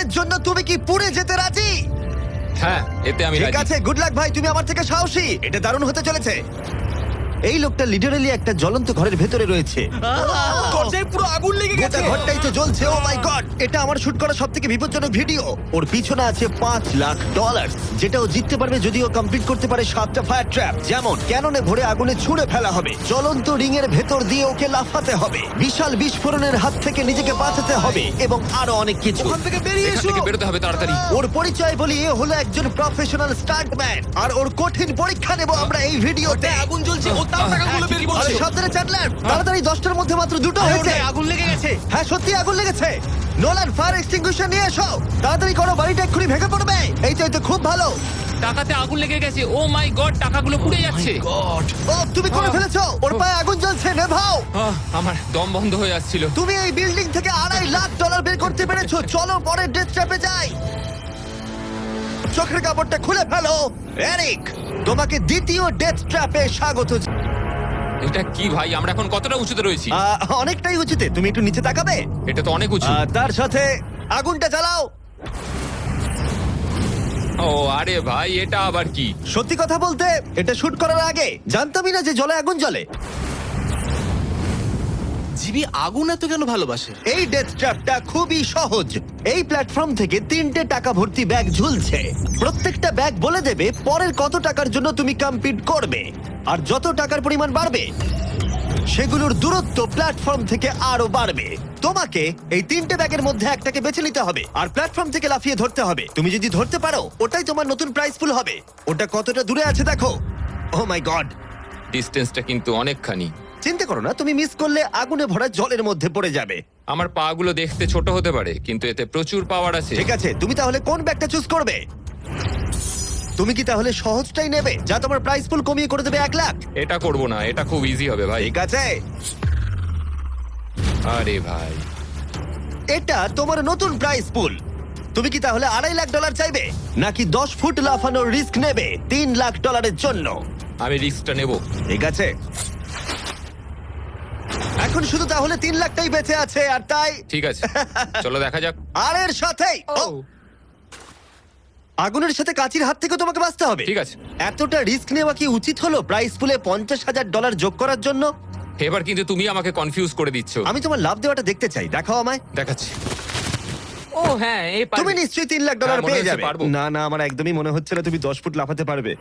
এর জন্য তুমি কি পুড়ে যেতে রাজি? হ্যাঁ, এতে আমি ঠিক রাজি। আছে, গুড লাক ভাই, তুমি আমার থেকে সাহসী। এটা দারুণ হতে চলেছে। এই লোকটা লিটারালি একটা জ্বলন্ত ঘরের ভেতরে রয়েছে। দরজায় পুরো আগুন লেগে গোটা গেছে। ঘরটাই তো জ্বলছে। ও মাই গড, এটা আমার শুট করা সবথেকে বিপজ্জনক ভিডিও। ওর পিছনে আছে $5,00,000, যেটা ও জিততে পারবে যদি ও কমপ্লিট করতে পারে 7টা ফায়ার ট্র্যাপ। যেমন ক্যাননে ভরে আগুনে ছুঁড়ে ফেলা হবে, জ্বলন্ত রিং এর ভেতর দিয়ে ওকে লাফাতে হবে, বিশাল বিস্ফোরণের হাত থেকে নিজেকে বাঁচাতে হবে এবং আরো অনেক কিছু। ওখান থেকে বেরিয়ে এখান এসো। থেকে বেরোতে হবে তাড়াতাড়ি। ওর পরিচয় বলি, এ হলো একজন প্রফেশনাল স্টান্টম্যান, আর ওর কঠিন পরীক্ষা নেব আমরা এই ভিডিওতে। ওটায় আগুন জ্বলছে, ও তাও টাকাগুলো বের আরে করছে। সাবধানে চ্যান্ডলার, তাড়াতাড়ি 10টার মধ্যে মাত্র 2টো আরে হয়েছে। ওটায় আগুন লেগে গেছে। হ্যাঁ সত্যি আগুন লেগেছে। নোলান, ফায়ার এক্সটিংগুইশার নিয়ে এসো, তাড়াতাড়ি করো, বাড়িটা এক্ষুনি ভেঙে পড়বে। এই তো, এই তো, খুব ভালো। টাকাতে আগুন লেগে গেছে। ও মাই গড, টাকাগুলো পুড়ে যাচ্ছে। ও তুমি করে ফেলেছো, ওর পায়ে আগুন জ্বলছে, নেভাও। আমার দম বন্ধ হয়ে আসছিল। তুমি এই বিল্ডিং থেকে $2.5 বের করতে পেরেছো। চলো পরের ডেথ ট্র্যাপে যাই। চোখের কাপড়টা খুলে ফেলো। এরিক, তোমাকে দ্বিতীয় ডেথ ট্র্যাপে স্বাগত। এটা কি ভাই, আমরা এখন কতটা উঁচুতে রয়েছি? অনেকটাই উঁচুতে, তুমি একটু নিচে তাকাবে। এটা তো অনেক উঁচু। তার সাথে আগুনটা জ্বালাও। ও আরে ভাই, এটা আবার কি? সত্যি কথা বলতে, এটা শুট করার আগে জানতামই না যে জলে আগুন জ্বলে। জিবি আগুন এত কেন ভালোবাসে? এই ডেথ ট্র্যাপটা খুবই সহজ। এই প্ল্যাটফর্ম থেকে 3টে টাকা ভর্তি ব্যাগ ঝুলছে। প্রত্যেকটা ব্যাগ বলে দেবে পরের কত টাকার জন্য তুমি কমপ্লিট করবে, আর যত টাকার পরিমাণ বাড়বে সেগুলোর দূরত্ব প্ল্যাটফর্ম থেকে আরো বাড়বে। তোমাকে এই 3টে ব্যাগের মধ্যে একটাকে বেছে নিতে হবে আর প্ল্যাটফর্ম থেকে লাফিয়ে ধরতে হবে। তুমি যদি ধরতে পারো, ওটাই তোমার নতুন প্রাইস পুল হবে। ওটা কতটা দূরে আছে দেখো। ও মাই গড, ডিস্টেন্সটা কিন্তু অনেকখানি। চিন্তা করো না, তুমি মিস করলে আগুনে ভরা জলের মধ্যে পড়ে যাবে। আমার পা গুলো দেখতে ছোট হতে পারে, কিন্তু এতে প্রচুর পাওয়ার আছে। ঠিক আছে, তুমি তাহলে কোন ব্যাগটা চুজ করবে? তুমি কি তাহলে সহজটাই নেবে, যা তোমার প্রাইস পুল কমিয়ে করে দেবে 1,00,000? এটা করব না, এটা খুব ইজি হবে ভাই। ঠিক আছে, আরে ভাই, এটা তোমার নতুন প্রাইস পুল। তুমি কি তাহলে $2.5 চাইবে, নাকি 10 ফুট লাফানোর রিস্ক নেবে $3,00,000 জন্য? আমি রিস্কটা নেব। ঠিক আছে, এখন শুধু তাহলে 3,00,000টাই বেঁচে আছে, আর তাই ঠিক আছে, চলো দেখা যাক। আর এর সাথেই আগুনের সাথে কাচির হাত থেকে তোমাকে বাঁচতে হবে। ঠিক আছে। এতটা রিস্ক নেওয়া কি উচিত হলো প্রাইস পুলে $50,000 যোগ করার জন্য? এবার কিন্তু তুমি আমাকে কনফিউজ করে দিচ্ছ। আমি তোমার লাভ দেওয়াটা দেখতে চাই, দেখাও আমায়। দেখাচ্ছি। ও হ্যাঁ, এই তুমি নিশ্চয়ই $3,00,000 হ্যাঁ, মনে পেয়ে হচ্ছে যাবে। পারবো। না না, আমার একদমই মনে হচ্ছে না তুমি 10 ফুট লাফাতে পারবে।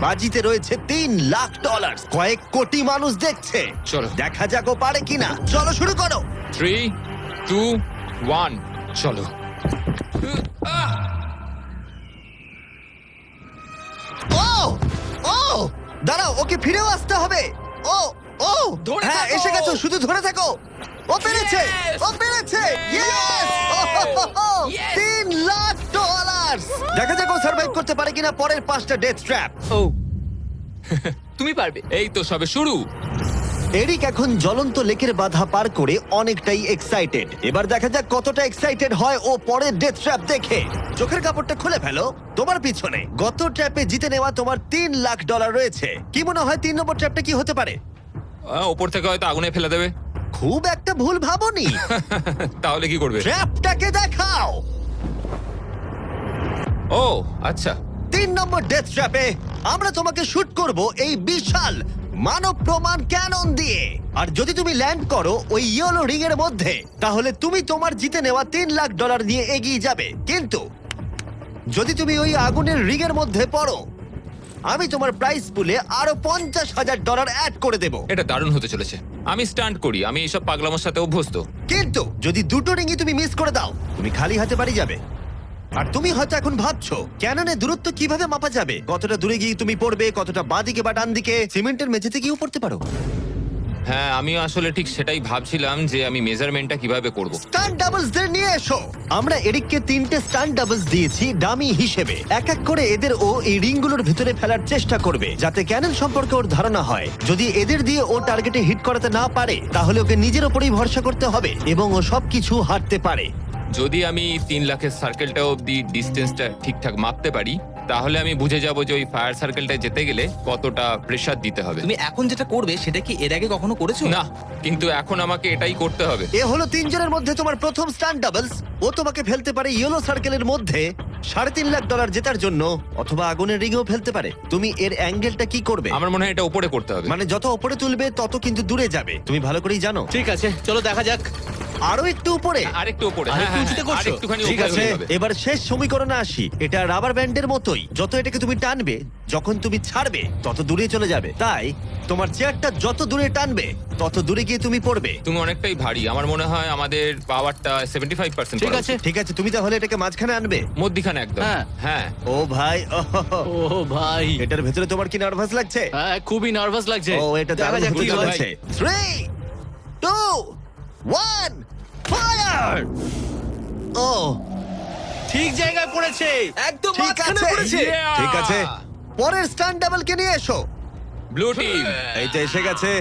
বাজিতে রয়েছে $3,00,000, কয়েক কোটি মানুষ দেখছে। চলো। দেখা যাক ও পারে কিনা। চলো শুরু করো। 3, 2, 1, চলো। ও ও দাঁড়াও, ওকে ফিরেও আসতে হবে। ও ও ধরে হ্যাঁ, থাকো। এসে গেছো, শুধু ধরে থাকো। ও পেরেছে, Yes! ও পেরেছে। ইয়েস! Yes! $3,00,000। দেখা যাক ও সার্ভাইভ করতে পারে কিনা পরের 5টা ডেথ ট্র্যাপ। ও তুমি পারবে। এই তো সবে শুরু। এরিক এখন জ্বলন্ত লেকের বাধা পার করে অনেকটাই এক্সাইটেড। এবার দেখা যাক কতটা এক্সাইটেড হয় ও পরের ডেথ ট্র্যাপ দেখে। চোখের কাপড়টা খুলে ফেলো। তোমার পিছনে গত ট্র্যাপে জিতে নেওয়া তোমার $3,00,000 রয়েছে। কি মনে হয় 3 নম্বর ট্র্যাপটা কি হতে পারে? ওপর থেকে হয়তো আগুনে ফেলে দেবে। খুব একটা ভুল ভাবনি। তাহলে কি করবে? ট্র্যাপটাকে দেখাও। ও আচ্ছা। 3 নম্বর ডেথ ট্র্যাপে আমরা তোমাকে শুট করব এই বিশাল মানব প্রমাণ ক্যানন দিয়ে। আর যদি তুমি ল্যান্ড করো ওই ইয়েলো রিং এর মধ্যে, তাহলে তুমি তোমার জিতে নেওয়া $3,00,000 নিয়ে এগিয়ে যাবে। কিন্তু যদি তুমি ওই আগুনের রিং এর মধ্যে পড়ো, আমি তোমার প্রাইস পুলে আরো $50,000 অ্যাড করে দেব। এটা দারুণ হতে চলেছে। আমি স্টান্ট করি, আমি এইসব পাগলামোর সাথে অভ্যস্ত। কিন্তু যদি দুটো রিংই তুমি মিস করে দাও, তুমি খালি হাতে বাড়ি যাবে। আর তুমি হয়তো এখন ভাবছো, ক্যাননের দূরত্ব কিভাবে মাপা যাবে? কতটা দূরে গিয়ে তুমি পড়বে, কতটা বাঁদিকে বা ডান দিকে? সিমেন্টের মেঝেতে গিয়েও পড়তে পারো। হ্যাঁ, আমি আসলে ঠিক সেটাই ভাবছিলাম যে আমি মেজারমেন্টটা কিভাবে করব। স্টান্ট ডাবলস দের নিয়ে এসো। আমরা এরিককে 3টে স্টান্ট ডাবলস দিয়েছি ডামি হিসেবে। এক এক করে এদের ও এই রিংগুলোর ভিতরে ফেলার চেষ্টা করবে, যাতে ক্যানন সম্পর্কে ওর ধারণা হয়। যদি এদের দিয়ে ও টার্গেটে হিট করাতে না পারে, তাহলে ওকে নিজের ওপরেই ভরসা করতে হবে এবং ও সবকিছু হারতে পারে। যদি আমি 3 লাখের সার্কেলটা অবধি ডিস্টেন্সটা ঠিকঠাক মাপতে পারি, তাহলে আমি বুঝে যাব যে ওই ফায়ার সার্কেলটায় যেতে গেলে কতটা প্রেসার দিতে হবে। তুমি এখন যেটা করবে সেটা কি এর আগে কখনো করেছো? না, কিন্তু এখন আমাকে এটাই করতে হবে। এ হলো তিনজনের মধ্যে তোমার প্রথম স্টান্ট ডাবলস। ও তোমাকে ফেলতে পারে ইয়েলো সার্কেলের মধ্যে $3.5 লাখ জেতার জন্য, অথবা আগুনের রিংও ফেলতে পারে। তুমি এর অ্যাঙ্গেলটা কি করবে? আমার মনে হয় এটা উপরে করতে হবে। মানে যত উপরে তুলবে তত কিন্তু দূরে যাবে, তুমি ভালো করেই জানো। ঠিক আছে, চলো দেখা যাক। আরো একটু উপরে। আরেকটু উপরে। আরেকটু হ্যাঁ, হ্যাঁ, উঁচুতে করছো? আরেকটুখানি ঠিক উপরে আছে, হলে হবে। এবার শেষ সমীকরণে আসি। এটা রাবার ব্যান্ডের মতোই, যত এটাকে তুমি টানবে, যখন তুমি ছাড়বে তত দূরে চলে যাবে। তাই তোমার চেয়ারটা যত দূরে টানবে তত দূরে গিয়ে তুমি পড়বে। তুমি অনেকটাই ভারী, আমার মনে হয় আমাদের পাওয়ারটা 75%। ঠিক আছে। ঠিক আছে, তুমি তাহলে এটাকে মাঝখানে আনবে। মধ্যিখানে একদম। হ্যাঁ। হ্যাঁ। ও ভাই, ও ভাই, এটার ভেতরে তোমার কি নার্ভাস লাগছে? হ্যাঁ খুবই নার্ভাস লাগছে। ও, এটা দেখা দারুণ যাক হতে কি হয়। চলেছে। 3, 2, 1, ফায়ার! ও, ঠিক জায়গায় পড়েছে। একদম ঠিক মাঝখানে আছে। পড়েছে। Yeah! ঠিক আছে, পরের স্টান্ট ডাবলকে নিয়ে এসো। Blue team. এই তো এসে গেছে।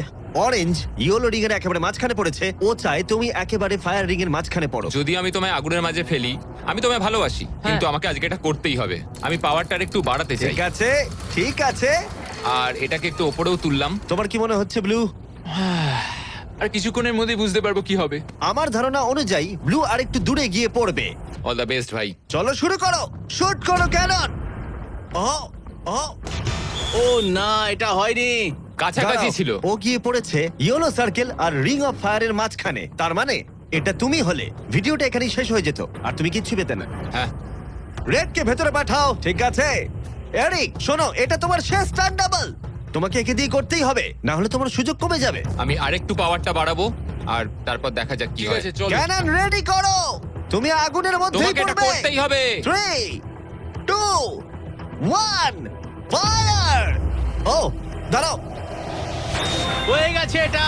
অরেঞ্জ ইয়েলো রিং এর একেবারে মাঝখানে পড়েছে। ও চায় তুমি একেবারে ফায়ার রিং এর মাঝখানে পড়ো। যদি আমি তোমায় আগুনের মাঝে ফেলি, আমি তোমায় ভালোবাসি, কিন্তু আমাকে আজকে এটা করতেই হবে। আমি পাওয়ারটা একটু বাড়াতে চাই, ঠিক আছে, ঠিক আছে। আর এটাকে একটু ওপরেও তুললাম। তোমার কি মনে হচ্ছে ব্লু? আর কিছুক্ষণের মধ্যেই বুঝতে পারবো কি হবে। আমার ধারণা অনুযায়ী ব্লু আরেকটু দূরে গিয়ে পড়বে। অল দ্য বেস্ট ভাই। চলো শুরু করো, শুট করো ক্যানন। ও, ও, ও না, এটা হয়নি। কাছাকাছি দাঁড়াও, ছিল। ও গিয়ে পড়েছে ইয়েলো সার্কেল আর রিং অফ ফায়ারের মাঝখানে। তার মানে এটা তুমি হলে ভিডিওটা এখানেই শেষ হয়ে যেত আর তুমি কিচ্ছু পেতে না। হ্যাঁ। রেড কে ভেতরে পাঠাও। ঠিক আছে এরিক, শোনো, এটা তোমার শেষ টার্ন ডাবল। তোমাকে একে দিয়ে করতেই হবে, না হলে তোমার সুযোগ কমে যাবে। আমি আরেকটু পাওয়ারটা বাড়াবো, আর তারপর দেখা যাক কি ঠিক হয়। আছে, চলো। ক্যানন রেডি করো, তুমি আগুনের মধ্যেই তোমাকে এটা পড়বে। করতেই হবে। 3, 2, 1, ফায়ার! ও, দাঁড়াও, হয়ে গেছে এটা।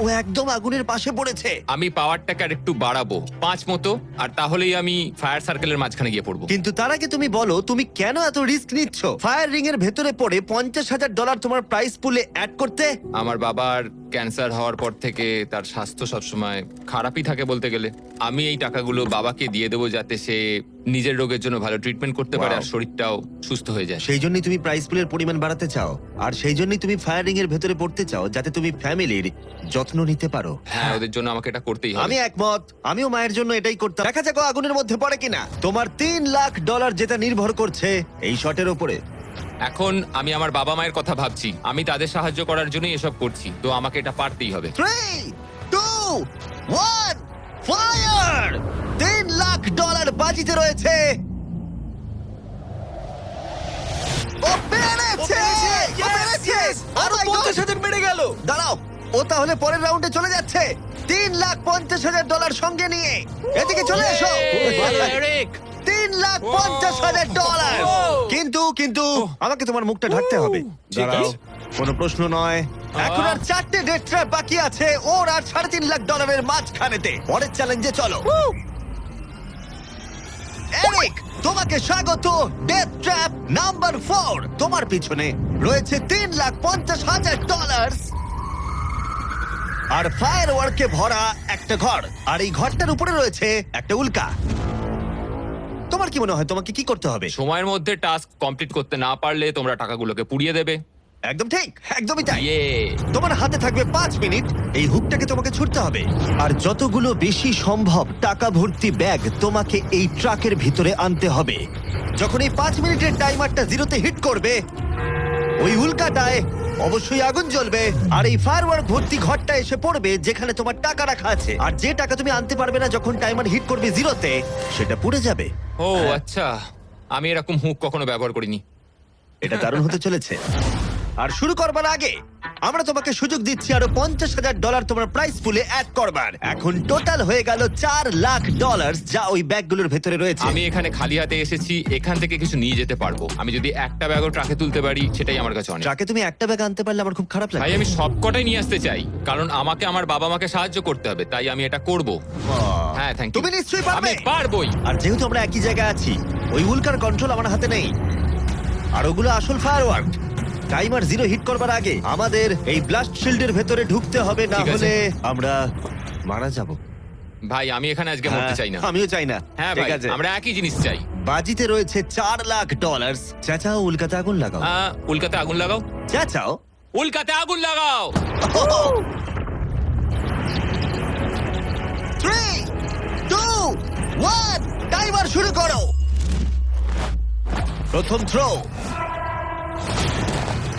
ও একদম আগুনের পাশে পড়েছে। আমি পাওয়ারটাকে আরেকটু বাড়াবো 5 মতো, আর তাহলেই আমি ফায়ার সার্কেলের মাঝখানে গিয়ে পড়বো। কিন্তু তার আগে তুমি বলো, তুমি কেন এত রিস্ক নিচ্ছ ফায়ার রিং এর ভেতরে পড়ে $50,000 তোমার প্রাইস পুলে অ্যাড করতে? আমার বাবার ক্যান্সার হওয়ার পর থেকে তার স্বাস্থ্য সবসময় খারাপই থাকে বলতে গেলে। আমি এই টাকাগুলো বাবাকে দিয়ে দেবো, যাতে সে নিজের রোগের জন্য ভালো ট্রিটমেন্ট করতে পারে, Wow. আর শরীরটাও সুস্থ হয়ে যায়। সেই জন্যই তুমি প্রাইস পুলের পরিমাণ বাড়াতে চাও, আর সেই জন্যই তুমি ফায়ার রিং এর ভেতরে পড়তে চাও, যাতে তুমি ফ্যামিলির যত্ন নিতে পারো। হ্যাঁ, ওদের জন্য আমাকে এটা করতেই হবে। আমি একমত, আমিও মায়ের জন্য এটাই করতাম। দেখা যাক ও আগুনের মধ্যে পড়ে কিনা। তোমার $3 লাখ যেটা নির্ভর করছে এই শটের উপরে। এখন আমি আমার বাবা মায়ের কথা ভাবছি, আমি তাদের সাহায্য করার জন্যই এসব করছি, তো আমাকে এটা পারতেই হবে। 3, 2, 1, ফায়ার! $3 লাখ বাজিতে রয়েছে। ও পেরেছে! ও পেরেছে! আরো Oh my God! 50,000 বেড়ে গেল। দাঁড়াও, ও তাহলে পরের রাউন্ডে চলে যাচ্ছে $3,50,000 সঙ্গে নিয়ে। এদিকে চলে এসো। ভালো, এরিক। $3,50,000। কিন্তু কিন্তু আমাকে তোমার মুখটা ঢাকতে হবে। ঠিক দাঁড়াও, আছে। কোনো প্রশ্ন নয়। এখন আর 4টে ডেথ ট্র্যাপ বাকি আছে, ওর আর $3.5 লাখ মাঝখানেতে। পরের চ্যালেঞ্জে চলো। এরিক, তোমাকে স্বাগত ডেথ ট্র্যাপ নাম্বার 4। তোমার পিছনে রয়েছে $3,50,000 আর ফায়ার ওয়ার্কে ভরা একটা ঘর, আর এই ঘরটার উপরে রয়েছে একটা উল্কা। তোমার কি মনে হয় তোমাকে কি করতে হবে? সময়ের মধ্যে টাস্ক কমপ্লিট করতে না পারলে তোমরা টাকাগুলোকে পুড়িয়ে দেবে। একদম ঠিক, একদমই তাই। ইয়ে। তোমার হাতে থাকবে 5 মিনিট, এই হুকটাকে তোমাকে ছুটতে হবে, আর যতগুলো বেশি সম্ভব টাকা ভর্তি ব্যাগ তোমাকে এই ট্রাকের ভিতরে আনতে হবে। যখন এই 5 মিনিটের টাইমারটা জিরোতে হিট করবে, ওই উল্কাটায় অবশ্যই আগুন জ্বলবে, আর এই ফায়ারওয়ার্ক ভর্তি ঘরটা এসে পড়বে যেখানে তোমার টাকা রাখা আছে। আর যে টাকা তুমি আনতে পারবে না যখন টাইমার হিট করবে জিরোতে, সেটা পুড়ে যাবে। ও আচ্ছা, আমি এরকম হুক কখনো ব্যবহার করিনি। এটা দারুণ হতে চলেছে। আর শুরু করবার আগে আমরা তোমাকে সুযোগ দিচ্ছি আরো $50,000 তোমার প্রাইস পুলে অ্যাড করবার। এখন টোটাল হয়ে গেল $4 লাখ, যা ওই ব্যাগগুলোর ভেতরে রয়েছে। আমি এখানে খালি হাতে এসেছি, এখান থেকে কিছু নিয়ে যেতে পারবো। আমি যদি একটা ব্যাগও ট্রাকে তুলতে পারি, সেটাই আমার কাছে অনেক। ট্রাকে তুমি একটা ব্যাগ আনতে পারলে আমার খুব খারাপ ভাই, লাগে। আমি সবকটাই নিয়ে আসতে চাই, কারণ আমাকে আমার বাবা মাকে সাহায্য করতে হবে, তাই আমি এটা করব। হ্যাঁ, থ্যাংক ইউ। তুমি নিশ্চয়ই পারবে। আমি পারবোই। আর যেহেতু আমরা একই জায়গায় আছি, ওই উল্কার কন্ট্রোল আমার হাতে নেই, আর ওগুলো আসল ফায়ারওয়ার্ক। টাইমার জিরো হিট করবার আগে আমাদের এই ব্লাস্ট শিল্ডের ভেতরে ঢুকতে হবে, না ঠিক আছে। হলে আমরা মারা যাব। ভাই আমি এখানে আজকে মরতে চাই না। আমিও চাই না। হ্যাঁ ঠিক ভাই আছে, আমরা একই জিনিস চাই। বাজিতে রয়েছে $4 লাখ। চাচাও উল্কাতে আগুন লাগাও। উল্কাতে আগুন লাগাও, চাচাও। উল্কাতে আগুন লাগাও। 3, 2, 1, টাইমার শুরু করো। প্রথম থ্রো।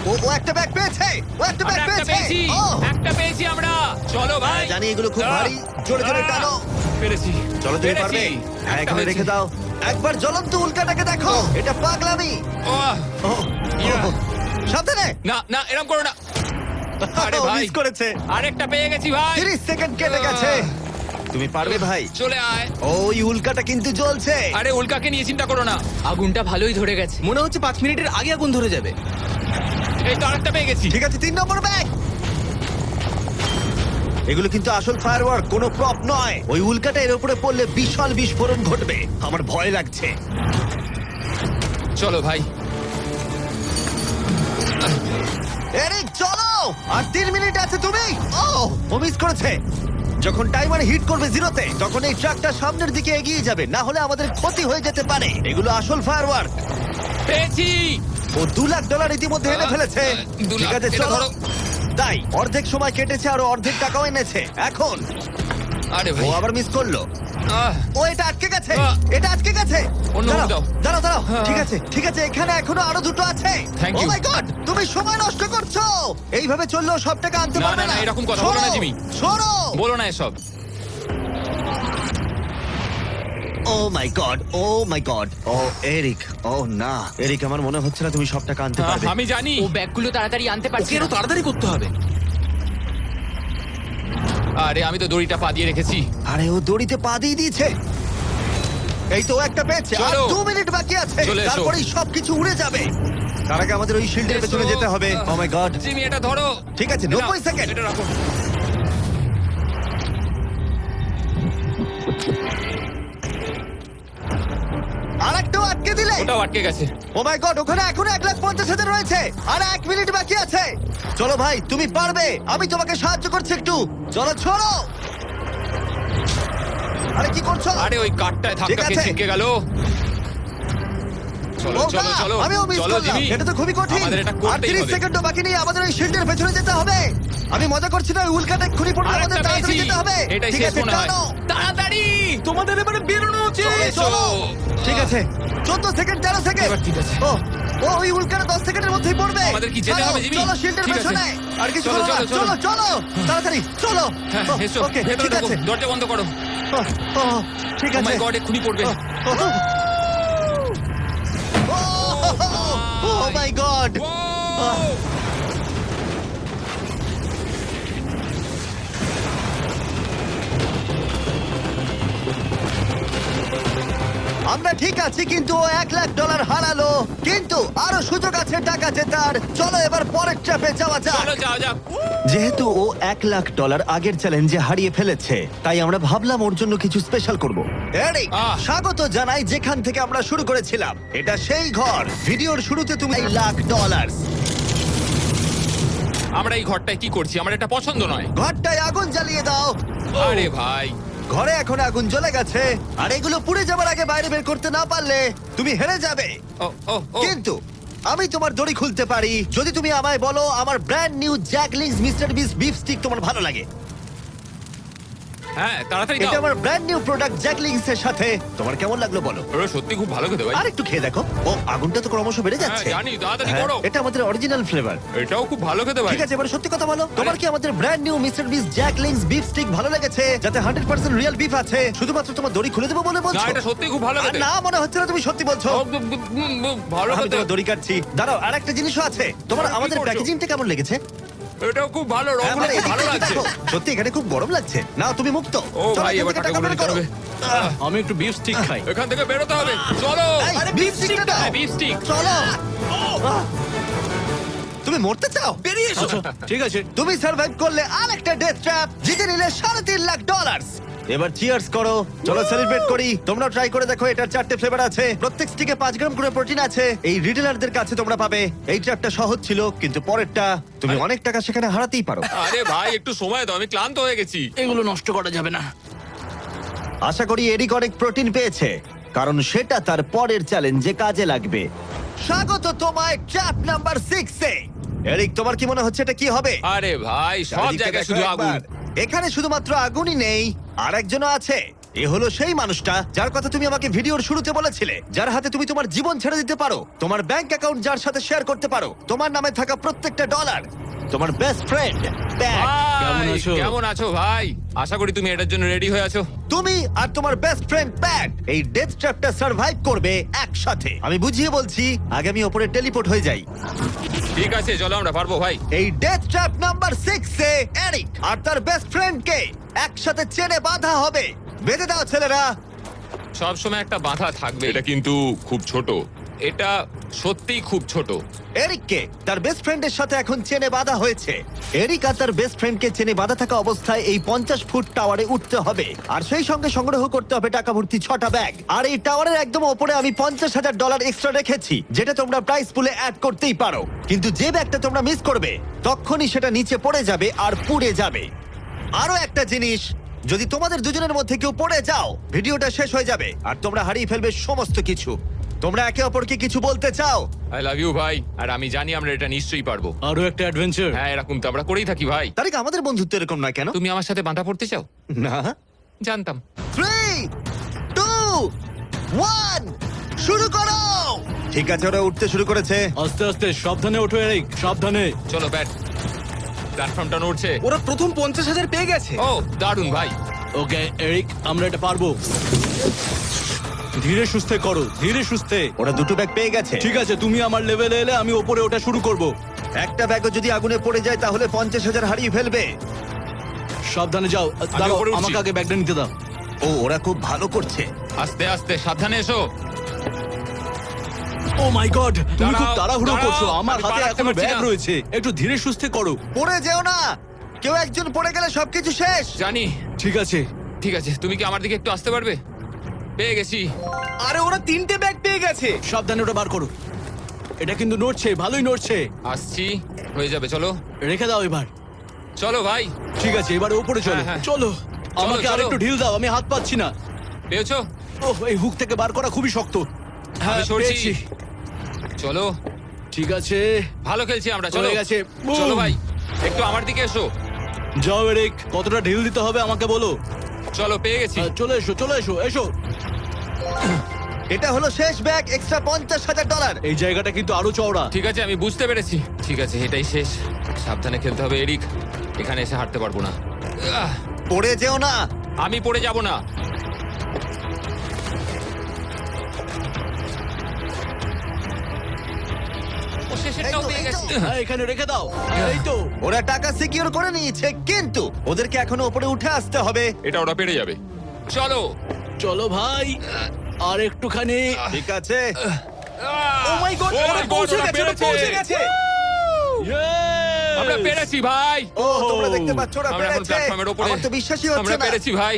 ও একটা ব্যাগ পেয়েছে, ও একটা ব্যাগ আমরা একটা পেয়েছে। পেয়েছি, একটা পেয়েছি আমরা। চলো ভাই, জানি এগুলো খুব ভারী, জোরে জোরে টানো। পেরেছি। চলো তুমি পেরেছি। পারবে। হ্যাঁ, একটা এখানে হয়েছে। রেখে দাও। একবার জ্বলন্ত উল্কাটাকে দেখো, এটা পাগলামি। ওহ, ও, ইয়া। সাবধানে। না না এরকম করো না। আরে ও ভাই, মিস করেছে। আরেকটা পেয়ে গেছি ভাই। 30 সেকেন্ড কেটে গেছে। তুমি পারবে ভাই। চলে আয়। ওই উল্কাটা কিন্তু জ্বলছে। আরে উল্কাকে নিয়ে চিন্তা করো না। আগুনটা ভালোই ধরে গেছে। মনে হচ্ছে 5 মিনিটের আগে আগুন ধরে যাবে। এই তো আরেকটা পেয়ে গেছি। ঠিক আছে, 3 নম্বর ব্যাগ। এগুলো কিন্তু আসল ফায়ারওয়ার্ক, কোনো প্রপ নয়। ওই উল্কাটা এর উপরে পড়লে বিশাল বিস্ফোরণ ঘটবে। আমার ভয় লাগছে। চলো ভাই। এরিক চলো, আর 3 মিনিট আছে। তুমি ও মিস করেছে। যখন টাইমার হিট করবে 0-তে, তখন এই ট্রাকটা সামনের দিকে এগিয়ে যাবে, না হলে আমাদের ক্ষতি হয়ে যেতে পারে। এগুলো আসল ফায়ারওয়ার্ক। পেয়েছি। ও $2 লাখ ইতিমধ্যে এনে ফেলেছে। 2 ঠিক লাখ, আছে এটা চলো। ধরো। তাই অর্ধেক সময় কেটেছে আর অর্ধেক টাকাও এনেছে। এখন আরে ও ভাই, আবার মিস করলো। ও এটা আটকে গেছে, আহ! এটা আটকে গেছে। অন্য দাঁড়াও, দাও। দাঁড়াও দাঁড়াও। হ্যাঁ। ঠিক আছে ঠিক আছে, এখানে এখনো আরো দুটো আছে। Thank ও you. মাই গড, তুমি সময় নষ্ট করছো। এইভাবে চললেও সব টাকা আনতে না, পারবে না, না। না, এরকম কথা বলো না, জিমি। সরো। বলো না এসব। ও মাই গড, ও মাই গড। ও এরিক, ও না এরিক, আমার মনে হচ্ছে না তুমি সব টাকা আনতে পারবে। আমি জানি। ও ব্যাগগুলো তাড়াতাড়ি আনতে পারছি ওকে আরো না। তাড়াতাড়ি করতে হবে। আরে আমি তো দড়িটা পা দিয়ে রেখেছি। আরে ও দড়িতে পা দিয়ে দিয়েছে। এই তো ও একটা পেয়েছে। আর চলো। 2 মিনিট বাকি আছে, চলে এসো। তারপরেই সবকিছু উড়ে যাবে। তার আগে আমাদের ওই শিল্ডের পেছনে এসো। যেতে হবে। ও মাই গড। জিমি এটা ধরো। ঠিক আছে, এটা 90 সেকেন্ড। এটা রাখো। আর একটাও আটকে দিলে। ওটাও আটকে গেছে। ও মাই গড, ওখানে এখনো 1,50,000 রয়েছে। আর 1 মিনিট বাকি আছে। চলো ভাই, তুমি পারবে। আমি তোমাকে সাহায্য করছি একটু। চলো ছড়ো। আরে কি করছো? আরে ওই কাঠটায় ঠিক ধাক্কা খেয়ে আছে। ছিটকে গেল। চলো ও চলো না, চলো। আমিও মিস চলো করলাম। জিমি। এটা তো খুবই কঠিন। আমাদের এটা আর করতেই 30 হবে। সেকেন্ডও বাকি নেই, আমাদের ওই শিল্ডের পেছনে যেতে হবে। আমি মজা করছি না, ওই উল্কাটা এক্ষুনি পড়লে আরেকটা আমাদের তাড়াতাড়ি পেয়েছি। যেতে হবে। এটাই ঠিক শেষ আছে, মনে হয়। টানো। তাড়াতাড়ি। তোমাদের এবারে বেরোনো উচিত। চলো। ঠিক আহ, আছে, 14 সেকেন্ড, 13 সেকেন্ড। এবার ঠিক আছে। ও ও ওই উল্কাটা 10 সেকেন্ডের মধ্যেই পড়বে। আমাদের কি যেতে চলো, হবে, জিমি? চলো শিল্ডের ঠিক আছে। পেছনে। আর কিছু চলো, করো না। চলো, চলো চলো। চলো তাড়াতাড়ি চলো। হ্যাঁ ও, এসো। ওকে, ভেতরে ঠিক ঢোকো। আছে। দরজা বন্ধ করো। ও, ও, ঠিক ও আছে। মাই গড, এক্ষুনি পড়বে। ও মাই গড। ও! আমরা ঠিক আছি, কিন্তু ও $1 লাখ হারালো। কিন্তু আরো সুযোগ আছে টাকা জেতার। চলো এবার পরের ট্র্যাপে যাওয়া যাক। চলো যাও যাক। যেহেতু ও $1 লাখ আগের চ্যালেঞ্জে হারিয়ে ফেলেছে, তাই আমরা ভাবলাম ওর জন্য কিছু স্পেশাল করব। এরিক, আহ। স্বাগত জানাই যেখান থেকে আমরা শুরু করেছিলাম। এটা সেই ঘর। ভিডিওর শুরুতে তুমি $1 লাখ। আমরা এই ঘরটায় কি করছি? আমার এটা পছন্দ নয়। ঘরটায় আগুন জ্বালিয়ে দাও। আরে ভাই, ঘরে এখন আগুন জ্বলে গেছে, আর এগুলো পুড়ে যাবার আগে বাইরে বের করতে না পারলে তুমি হেরে যাবে। ও ও ও কিন্তু আমি তোমার দড়ি খুলতে পারি যদি তুমি আমায় বলো আমার ব্র্যান্ড নিউ জ্যাকলিংস মিস্টার বিস বিফ স্টিক তোমার ভালো লাগে। হ্যাঁ তাড়াতাড়ি এটা দাও। আমার ব্র্যান্ড নিউ প্রোডাক্ট জ্যাকলিংস এর সাথে। তোমার কেমন লাগলো বলো? ওরা সত্যি খুব ভালো খেতে ভাই। আর একটু খেয়ে দেখো। ও আগুনটা তো ক্রমশ বেড়ে হ্যাঁ যাচ্ছে। জানি, তাড়াতাড়ি হ্যাঁ, করো। এটা আমাদের অরিজিনাল ফ্লেভার। এটাও খুব ভালো খেতে ভাই। ঠিক আছে, এবার সত্যি কথা বলো, তোমার কি আমাদের ব্র্যান্ড নিউ মিস্টার বিস জ্যাকলিংস বিফ স্টিক ভালো লেগেছে, যাতে 100% রিয়েল বিফ আছে? শুধুমাত্র তোমার দড়ি খুলে দেবো বলে না বলছো? এটা সত্যি খুব ভালো আর খেতে। না, মনে হচ্ছে না তুমি সত্যি বলছো। ভালো আমি খেতে। তোমার দড়ি কাটছি। দাঁড়াও, আর একটা জিনিসও আছে। তোমার কি আমাদের করছো? প্যাকেজিংটা কেমন লেগেছে? এটাও খুব ভালো, হ্যাঁ, রংগুলো মানে খুব ভালো এদিকে লাগছে। দেখো। সত্যি এখানে খুব গরম লাগছে। না, তুমি মুক্ত। ও চলো, ভাই, এখান এবার থেকে টাকাগুলো বের নিতে করো। হবে। আমি একটু বিফ স্টিক খাই। এখান থেকে বেরোতে হবে। চলো। এই, beef stick টা দাও। হ্যাঁ, beef stick। চলো। তুমি মরতে চাও? বেরিয়ে এসো। ঠিক আছে। তুমি সার্ভাইভ করলে আরেকটা ডেথ ট্র্যাপ, জিতে নিলে $3.5 লাখ। এবার চিয়ার্স করো। চলো সেলিব্রেট করি। তোমরা ট্রাই করে দেখো, এটার 4টে ফ্লেভার আছে। প্রত্যেক স্টিকে 5 গ্রাম করে প্রোটিন আছে। এই রিটেলারদের কাছে তোমরা পাবে। এই ট্র্যাপটা সহজ ছিল, কিন্তু পরেরটা তুমি অনেক টাকা সেখানে হারাতেই পারো। আরে ভাই একটু সময় দাও, আমি ক্লান্ত হয়ে গেছি। এগুলো নষ্ট করা যাবে না। আশা করি এরিক অনেক প্রোটিন পেয়েছে, কারণ সেটা তার পরের চ্যালেঞ্জে কাজে লাগবে। স্বাগত তোমায় ট্র্যাপ নাম্বার 6 এ। এরিক, তোমার কি মনে হচ্ছে এটা কি হবে? আরে ভাই সব চারিদিকে জায়গায় দেখো শুধু একবার। আগুন। এখানে শুধুমাত্র আগুনই নেই, আর একজনও আছে। এ হলো সেই মানুষটা যার কথা তুমি আমাকে ভিডিওর শুরুতে বলেছিলে, যার হাতে তুমি তোমার জীবন ছেড়ে দিতে পারো, তোমার ব্যাংক অ্যাকাউন্ট যার সাথে শেয়ার করতে পারো, তোমার নামে থাকা প্রত্যেকটা ডলার, তোমার বেস্ট ফ্রেন্ড প্যাট। কেমন ভাই, আছো? কেমন আছো ভাই? আশা করি তুমি এটার জন্য রেডি হয়ে আছো। তুমি আর তোমার বেস্ট ফ্রেন্ড প্যাট এই ডেথ ট্র্যাপটা সার্ভাইভ করবে একসাথে। আমি বুঝিয়ে বলছি, আগে আমি ওপরে টেলিপোর্ট হয়ে যাই। ঠিক আছে, চলো আমরা পারবো ভাই। এই ডেথ ট্র্যাপ নাম্বার 6 এ এরিক আর তার বেস্ট ফ্রেন্ডকে একসাথে চেনে বাঁধা হবে। বেঁধে দাও ছেলেরা। সব সময় একটা বাধা থাকবে। এটা কিন্তু খুব ছোট। এটা সত্যিই খুব ছোট। এরিককে তার বেস্ট ফ্রেন্ডের সাথে এখন চেনে বাঁধা হয়েছে। এরিক আর তার বেস্ট ফ্রেন্ডকে চেনে বাঁধা থাকা অবস্থায় এই 50 ফুট টাওয়ারে উঠতে হবে, আর সেই সঙ্গে সংগ্রহ করতে হবে টাকা ভর্তি 6টা ব্যাগ। আর এই টাওয়ারের একদম ওপরে আমি $50,000 এক্সট্রা রেখেছি, যেটা তোমরা প্রাইস পুলে অ্যাড করতেই পারো। কিন্তু যে ব্যাগটা তোমরা মিস করবে, তখনই সেটা নিচে পড়ে যাবে আর পুড়ে যাবে। আরো একটা জিনিস, যদি তোমাদের দুজনের মধ্যে কেউ পড়ে যাও, ভিডিওটা শেষ হয়ে যাবে আর তোমরা হারিয়ে ফেলবে সমস্ত কিছু। তোমরা একে অপরকে কিছু বলতে চাও? আই লাভ ইউ ভাই, আর আমি জানি আমরা এটা নিশ্চয়ই পারবো। আরো একটা অ্যাডভেঞ্চার। হ্যাঁ, এরকম তো আমরা করেই থাকি ভাই। তারিক, আমাদের বন্ধুত্ব এরকম নয় কেন? তুমি আমার সাথে বাঁধা পড়তে চাও? না। জানতাম। 3, 2, 1, শুরু করো। ঠিক আছে, ওরা উঠতে শুরু করেছে। আস্তে আস্তে, সাবধানে ওঠো এরিক, সাবধানে। চলো ব্যাট, প্ল্যাটফর্মটা নড়ছে। ওরা প্রথম 50,000 পেয়ে গেছে। ও দারুণ ভাই। ওকে এরিক, আমরা এটা পারবো। ধীরে সুস্থে করো, ধীরে সুস্থে। ওরা দুটো ব্যাগ পেয়ে গেছে। ঠিক আছে, তুমি আমার লেভেলে এলে আমি ওপরে ওটা শুরু করব। একটা ব্যাগও যদি আগুনে পড়ে যায় তাহলে 50,000 হারিয়ে ফেলবে। সাবধানে যাও। দাঁড়াও, উপরে উঠছি। আমাকে আগে ব্যাগটা নিতে দাও। ও, ওরা খুব ভালো করছে। আস্তে আস্তে, সাবধানে এসো। ও মাই গড, তুমি খুব দাঁড়াও, তাড়াহুড়ো দাঁড়াও, করছো। আমার আমি হাতে পা রাখতে এখনো পারছি ব্যাগ না। রয়েছে, একটু ধীরে সুস্থে করো। পড়ে যেও না, কেউ একজন পড়ে গেলে সবকিছু শেষ। জানি। ঠিক আছে। ঠিক আছে, তুমি কি আমার দিকে একটু আসতে পারবে? পেয়ে গেছি। আরে ওরা 3টে ব্যাগ পেয়ে গেছে। সাবধানে ওটা বার করো। এটা কিন্তু নড়ছে, ভালোই নড়ছে। আসছি, হয়ে যাবে। চলো রেখে দাও এবার। চলো ভাই। ঠিক আছে, এবারে উপরে চলো। হ্যাঁ, হ্যাঁ। চলো, আমাকে চলো। আরেকটু ঢিল দাও, আমি হাত পাচ্ছি না। পেয়েছো? ওহ, এই হুক থেকে বার করা খুবই শক্ত। হ্যাঁ, আমি সরছি। পেয়েছি। চলো, ঠিক আছে, ভালো খেলছি আমরা। চলো হয়ে গেছে। বুম। চলো ভাই, একটু আমার দিকে এসো। যাও এরিক, কতটা ঢিল দিতে হবে আমাকে বলো। চলো, পেয়ে গেছি। চলে এসো, চলে এসো, এসো। এটা হলো শেষ ব্যাগ, এক্সট্রা $50,000। এই জায়গাটা কিন্তু আরো চওড়া। ঠিক আছে, আমি বুঝতে পেরেছি। ঠিক আছে, এটাই শেষ। সাবধানে খেলতে হবে এরিক, এখানে এসে হারতে পারবো না। পড়ে যেও না। আমি পড়ে যাব না। ও, শেষেরটাও পেয়ে গেছি। হ্যাঁ, এখানে রেখে দাও। এই তো। ওরা টাকা সিকিউর করে নিয়েছে, কিন্তু ওদেরকে এখনো উপরে উঠে আসতে হবে। এটা ওরা পেরে যাবে। চলো। চলো ভাই, আর একটুখানি। ঠিক আছে, ও মাই গড, ওরা পৌঁছে গেছে, ওরা পৌঁছে গেছে। Yay! আমরা পেরেছি ভাই। ও তোমরা দেখতে পাচ্ছ ওরা আমরা এখন পেরেছে। প্ল্যাটফর্মের উপরে। আমার তো বিশ্বাসই হচ্ছে আমরা না। পেরেছি ভাই,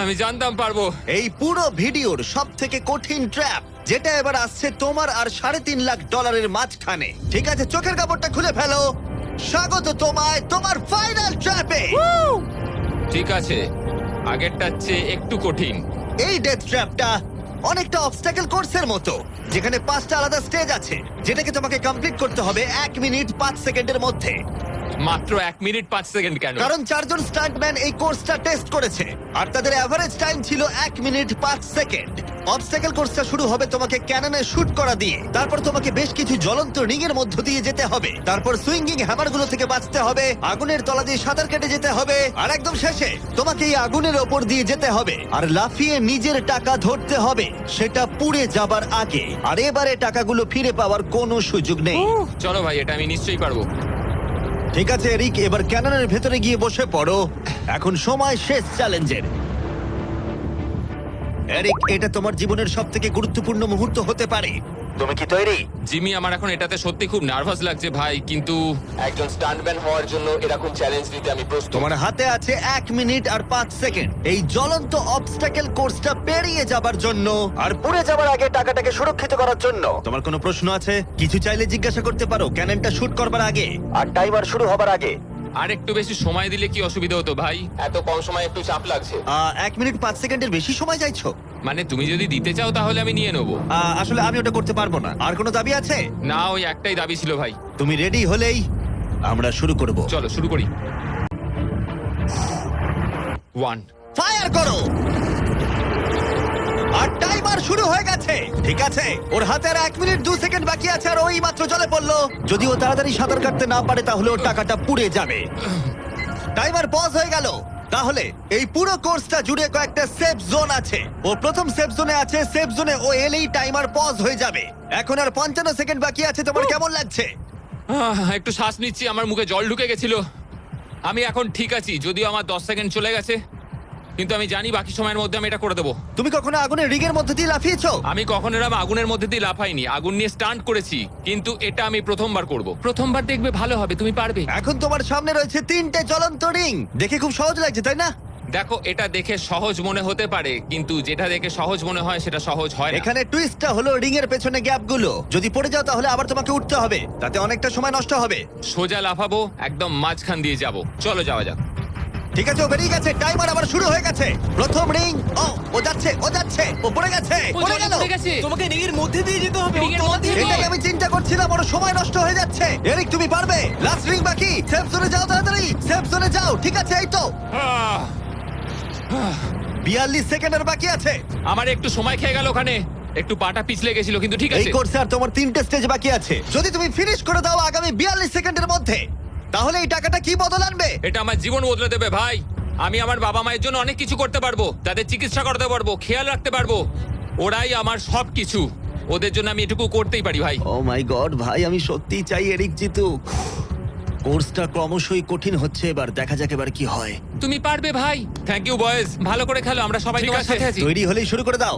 আমি জানতাম পারবো। এই পুরো ভিডিওর সবথেকে কঠিন ট্র্যাপ, যেটা এবার আসছে তোমার আর $3.5 লাখ মাঝখানে। ঠিক আছে, চোখের কাপড়টা খুলে ফেলো। স্বাগত তোমায় তোমার ফাইনাল ট্র্যাপে। ঠিক আছে, আগেরটার চেয়ে একটু কঠিন। এই ডেথ ট্র্যাপটা অনেকটা অবস্টাকেল কোর্সের মতো, যেখানে 5টা আলাদা স্টেজ আছে, যেটাকে তোমাকে কমপ্লিট করতে হবে 1 মিনিট 5 সেকেন্ডের মধ্যে। মাত্র 1 মিনিট 5 সেকেন্ড কেন? কারণ 4 জন স্টান্টম্যান এই কোর্সটা টেস্ট করেছে, আর তাদের এভারেজ টাইম ছিল 1 মিনিট 5 সেকেন্ড। অবস্টাকেল কোর্সটা শুরু হবে তোমাকে ক্যাননে শুট করা দিয়ে, তারপর তোমাকে বেশ কিছু জ্বলন্ত রিং এর মধ্য দিয়ে যেতে হবে, তারপর সুইঙ্গিং হ্যামারগুলো থেকে বাঁচতে হবে, আগুনের তলা দিয়ে সাঁতার কেটে যেতে হবে, আর একদম শেষে তোমাকে এই আগুনের ওপর দিয়ে যেতে হবে আর লাফিয়ে নিজের টাকা ধরতে হবে, সেটা পুড়ে যাবার আগে। আর এবারে টাকাগুলো ফিরে পাওয়ার কোনো সুযোগ নেই। চলো ভাই, এটা আমি নিশ্চয়ই পারবো। ঠিক আছে এরিক, এবার ক্যাননের ভেতরে গিয়ে বসে পড়ো। এখন সময় শেষ চ্যালেঞ্জের। এরিক, এটা তোমার জীবনের সবথেকে গুরুত্বপূর্ণ মুহূর্ত হতে পারে। তুমি কি তৈরি? জিমি, আমার এখন এটাতে সত্যি খুব নার্ভাস লাগছে ভাই, কিন্তু একজন স্টান্টম্যান হওয়ার জন্য এরকম চ্যালেঞ্জ নিতে আমি প্রস্তুত। তোমার হাতে আছে 1 মিনিট আর 5 সেকেন্ড এই জ্বলন্ত অবস্টাকেল কোর্সটা পেরিয়ে যাবার জন্য, আর পড়ে যাবার আগে টাকাটাকে সুরক্ষিত করার জন্য। তোমার কোনো প্রশ্ন আছে? কিছু চাইলে জিজ্ঞাসা করতে পারো ক্যাননটা শুট করবার আগে আর টাইমার শুরু হবার আগে। আর একটু বেশি সময় দিলে কি অসুবিধা হতো ভাই? এত কম সময় একটু চাপ লাগছে। 1 মিনিট 5 সেকেন্ডের বেশি সময় চাইছো? মানে তুমি যদি দিতে চাও তাহলে আমি নিয়ে নেবো। আসলে আমি ওটা করতে পারবো না। আর কোনো দাবি আছে? না, ওই একটাই দাবি ছিল ভাই। তুমি রেডি হলেই আমরা শুরু করব। চলো শুরু করি। 1 ফায়ার করো। আর টাইমার শুরু হয়ে গেছে। ঠিক আছে, ওর হাতে আর 1 মিনিট 2 সেকেন্ড বাকি আছে আর ওই মাত্র জলে পড়লো। যদি ও তাড়াতাড়ি সাঁতার কাটতে না পারে তাহলে ওর টাকাটা পুড়ে যাবে। টাইমার পজ হয়ে গেল। তাহলে এই পুরো কোর্সটা জুড়ে কয়েকটা সেফ জোন আছে। ও প্রথম সেফ জোনে আছে। সেফ জোনে ও এলেই টাইমার পজ হয়ে যাবে। এখন আর 55 সেকেন্ড বাকি আছে। তোমার কেমন লাগছে? একটু শ্বাস নিচ্ছি, আমার মুখে জল ঢুকে গেছিল। আমি এখন ঠিক আছি, যদিও আমার 10 সেকেন্ড চলে গেছে, কিন্তু আমি জানি বাকি সময়ের মধ্যে আমি এটা করে দেবো। তুমি কখনো আগুনের রিগের মধ্যে দিয়ে লাফিয়েছো? আমি কখনো এরকম আগুনের মধ্যে দিয়ে লাফাইনি, আগুন নিয়ে স্টান্ট করেছি, কিন্তু এটা আমি প্রথমবার করব। প্রথমবার দেখবে ভালো হবে, তুমি পারবে। এখন তোমার সামনে রয়েছে 3টে জ্বলন্ত রিং। দেখে খুব সহজ লাগছে, তাই না? দেখো, এটা দেখে সহজ মনে হতে পারে, কিন্তু যেটা দেখে সহজ মনে হয় সেটা সহজ হয় না। এখানে টুইস্টটা হলো রিং এর পেছনে গ্যাপগুলো। যদি পড়ে যাও তাহলে আবার তোমাকে উঠতে হবে, তাতে অনেকটা সময় নষ্ট হবে। সোজা লাফাবো, একদম মাঝখান দিয়ে যাব। চলো যাওয়া যাক। ঠিক আছে, ও বেরিয়ে গেছে। টাইমার আবার শুরু হয়ে গেছে। প্রথম রিং। ও যাচ্ছে, ও পড়ে গেছে, পড়ে গেল। তোমাকে রিংয়ের মধ্যে দিয়ে যেতে হবে। রিংয়ের মধ্যে দিয়ে। এটাই আমি চিন্তা করছিলাম, বড় সময় নষ্ট হয়ে যাচ্ছে। এরিক, তুমি পারবে। লাস্ট রিং বাকি। সেফ জোনে যাও, তাড়াতাড়ি সেফ জোনে যাও। ঠিক আছে, এই তো আহ, 42 সেকেন্ডের বাকি আছে। আমার একটু সময় খেয়ে গেল ওখানে, একটু পাটা পিছলে গেছিল, কিন্তু ঠিক এই আছে। কোর্সে আর তোমার 3টে স্টেজ বাকি আছে। যদি তুমি ফিনিশ করে দাও আগামী 42 সেকেন্ডের মধ্যে, তাহলে এই টাকাটা কি বদল আনবে? এটা আমার জীবন বদলে দেবে ভাই। আমি আমার বাবা মায়ের জন্য অনেক কিছু করতে পারবো, তাদের চিকিৎসা করতে পারবো, খেয়াল রাখতে পারবো। ওরাই আমার সবকিছু, ওদের জন্য আমি এটুকু করতেই পারি ভাই। ও মাই গড ভাই, আমি সত্যিই চাই এরিক জিতুক। কোর্সটা ক্রমশই কঠিন হচ্ছে। এবার দেখা যাক এবার কি হয়। তুমি পারবে ভাই। থ্যাংক ইউ বয়েজ, ভালো করে খেলো, আমরা সবাই ঠিক তোমার আছে। সাথে আছি। তৈরি হলেই শুরু করে দাও।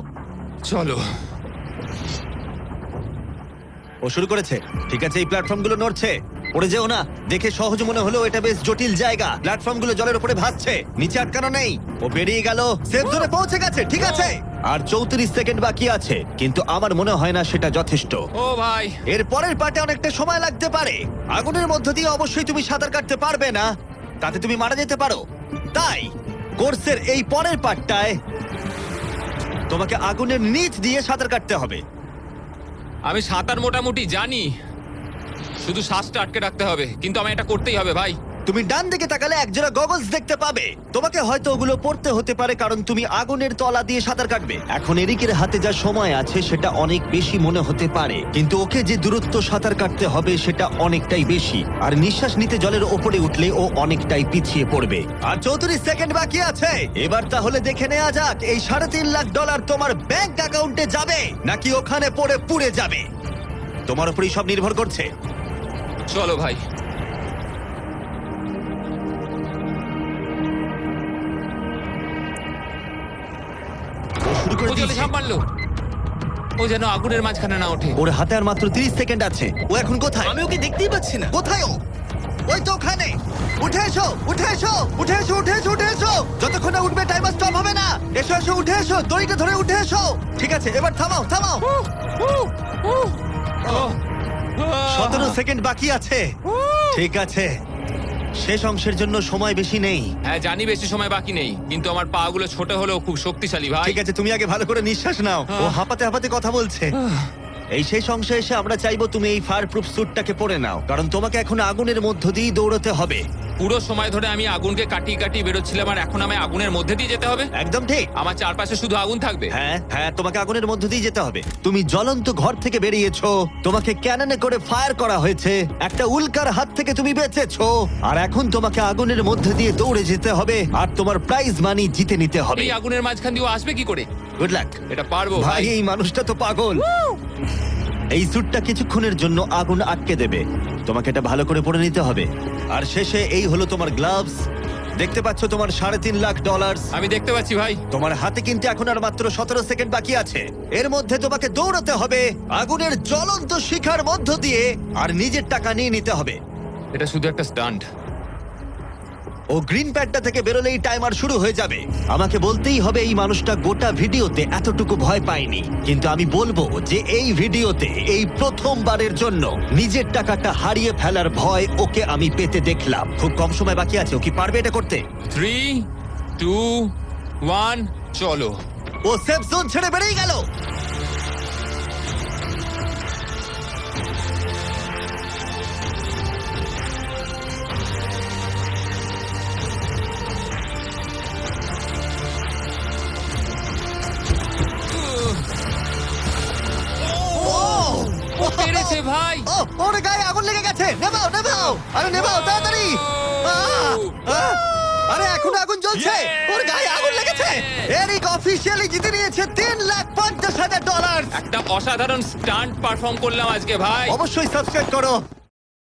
চলো। ও শুরু করেছে। ঠিক আছে, এই প্ল্যাটফর্মগুলো নড়ছে। পড়ে যেও না। দেখে সহজ মনে হলেও এটা বেশ জটিল জায়গা। প্ল্যাটফর্মগুলো জলের উপরে ভাসছে, নিচে আটকানো নেই। ও বেরিয়ে গেল, সেফ জোনে পৌঁছে গেছে। ঠিক আছে, আর 34 সেকেন্ড বাকি আছে, কিন্তু আমার মনে হয় না সেটা যথেষ্ট। ও ভাই, এর পরের পার্টে অনেকটা সময় লাগতে পারে। আগুনের মধ্য দিয়ে অবশ্যই তুমি সাঁতার কাটতে পারবে না, তাতে তুমি মারা যেতে পারো। তাই কোর্সের এই পরের পার্টটায় তোমাকে আগুনের নিচ দিয়ে সাঁতার কাটতে হবে। আমি সাঁতার মোটামুটি জানি, শুধু শ্বাসটা আটকে রাখতে হবে, কিন্তু আমি এটা করতেই হবে ভাই। তুমি ডান দিকে তাকালে একজোড়া গগলস দেখতে পাবে। তোমাকে হয়তো ওগুলো পড়তে হতে পারে, কারণ তুমি আগুনের তলা দিয়ে সাঁতার কাটবে। এখন এরিকের হাতে যা সময় আছে সেটা অনেক বেশি মনে হতে পারে, কিন্তু ওকে যে দূরত্ব সাঁতার কাটতে হবে সেটা অনেকটাই বেশি। আর নিঃশ্বাস নিতে জলের ওপরে উঠলে ও অনেকটাই পিছিয়ে পড়বে। আর 34 সেকেন্ড বাকি আছে। এবার তাহলে দেখে নেওয়া যাক এই $3.5 লাখ তোমার ব্যাংক অ্যাকাউন্টে যাবে নাকি ওখানে পড়ে পুড়ে যাবে। তোমার উপরই সব নির্ভর করছে। চলো ভাই। ও শুরু করে ও জলে দিয়েছে। ঝাঁপ মারলো, ও যেন আগুনের মাঝখানে না ওঠে। ওর হাতে আর মাত্র 30 সেকেন্ড আছে। ও এখন কোথায়? আমি ওকে দেখতেই পাচ্ছি না। কোথায় ও? ওই তো ওখানে। উঠে এসো, উঠে এসো, উঠে এসো, উঠে এসো, উঠে এসো। যতক্ষণ না উঠবে টাইমার স্টপ হবে না। এসো এসো, উঠে এসো, দড়িটা ধরে উঠে এসো। ঠিক আছে, এবার থামাও, থামাও। 17 সেকেন্ড বাকি আছে। ঠিক আছে, শেষ অংশের জন্য সময় বেশি নেই। হ্যাঁ জানি বেশি সময় বাকি নেই, কিন্তু আমার পা গুলো ছোট হলেও খুব শক্তিশালী ভাই। ঠিক আছে, তুমি আগে ভালো করে নিঃশ্বাস নাও। ও হাঁপাতে হাঁপাতে কথা বলছে। এই শেষ অংশে এসে আমরা চাইবো তুমি এই ফায়ার প্রুফ স্যুটটাকে পরে নাও, কারণ তোমাকে এখন আগুনের মধ্য দিয়েই দৌড়তে হবে। পুরো সময় ধরে আমি আগুনকে কাটিয়ে কাটিয়ে বেরোচ্ছিলাম, আর এখন আমি আগুনের মধ্যে দিয়ে যেতে হবে। একদম ঠিক। আমার চারপাশে শুধু আগুন থাকবে। হ্যাঁ হ্যাঁ, তোমাকে আগুনের মধ্য দিয়ে যেতে হবে। তুমি জ্বলন্ত ঘর থেকে বেরিয়েছো, তোমাকে ক্যাননে করে ফায়ার করা হয়েছে, একটা উল্কার হাত থেকে তুমি বেঁচেছো, আর এখন তোমাকে আগুনের মধ্যে দিয়ে দৌড়ে যেতে হবে, আর তোমার প্রাইজ মানি জিতে নিতে হবে। এই আগুনের মাঝখান দিয়ে ও আসবে কি করে? Good luck. এটা পারবো ভাই, ভাই। এই মানুষটা তো পাগল। এই স্যুটটা কিছুক্ষণের জন্য আগুন আটকে দেবে, তোমাকে এটা ভালো করে পরে নিতে হবে। আর শেষে এই হলো তোমার গ্লাভস। দেখতে পাচ্ছ তোমার $3.5 লাখ। আমি দেখতে পাচ্ছি ভাই। তোমার হাতে কিন্তু এখন আর মাত্র 17 সেকেন্ড বাকি আছে। এর মধ্যে তোমাকে দৌড়াতে হবে আগুনের জ্বলন্ত শিখার মধ্য দিয়ে, আর নিজের টাকা নিয়ে নিতে হবে। এটা শুধু একটা স্টান্ট, ও গ্রিন প্যাডটা থেকে বেরোলেই টাইমার শুরু হয়ে যাবে। আমাকে বলতেই হবে এই মানুষটা গোটা ভিডিওতে এতটুকু ভয় পায়নি, কিন্তু আমি বলবো যে এই ভিডিওতে এই প্রথমবারের জন্য নিজের টাকাটা হারিয়ে ফেলার ভয় ওকে আমি পেতে দেখলাম। খুব কম সময় বাকি আছে, ও কি পারবে এটা করতে? 3, 2, 1, চলো। ও সেফ জোন ছেড়ে বেরিয়ে গেল। ও পেরেছে ভাই। ও ওর গায়ে আগুন লেগে গেছে। নেভাও নেভাও, আরে নেভাও তাড়াতাড়ি। আরে এখনো আগুন জ্বলছে, ওর গায়ে আগুন লেগেছে। এরিক অফিশিয়ালি জিতে নিয়েছে $3,50,000। একটা অসাধারণ স্টান্ট পারফর্ম করলাম আজকে ভাই। অবশ্যই সাবস্ক্রাইব করো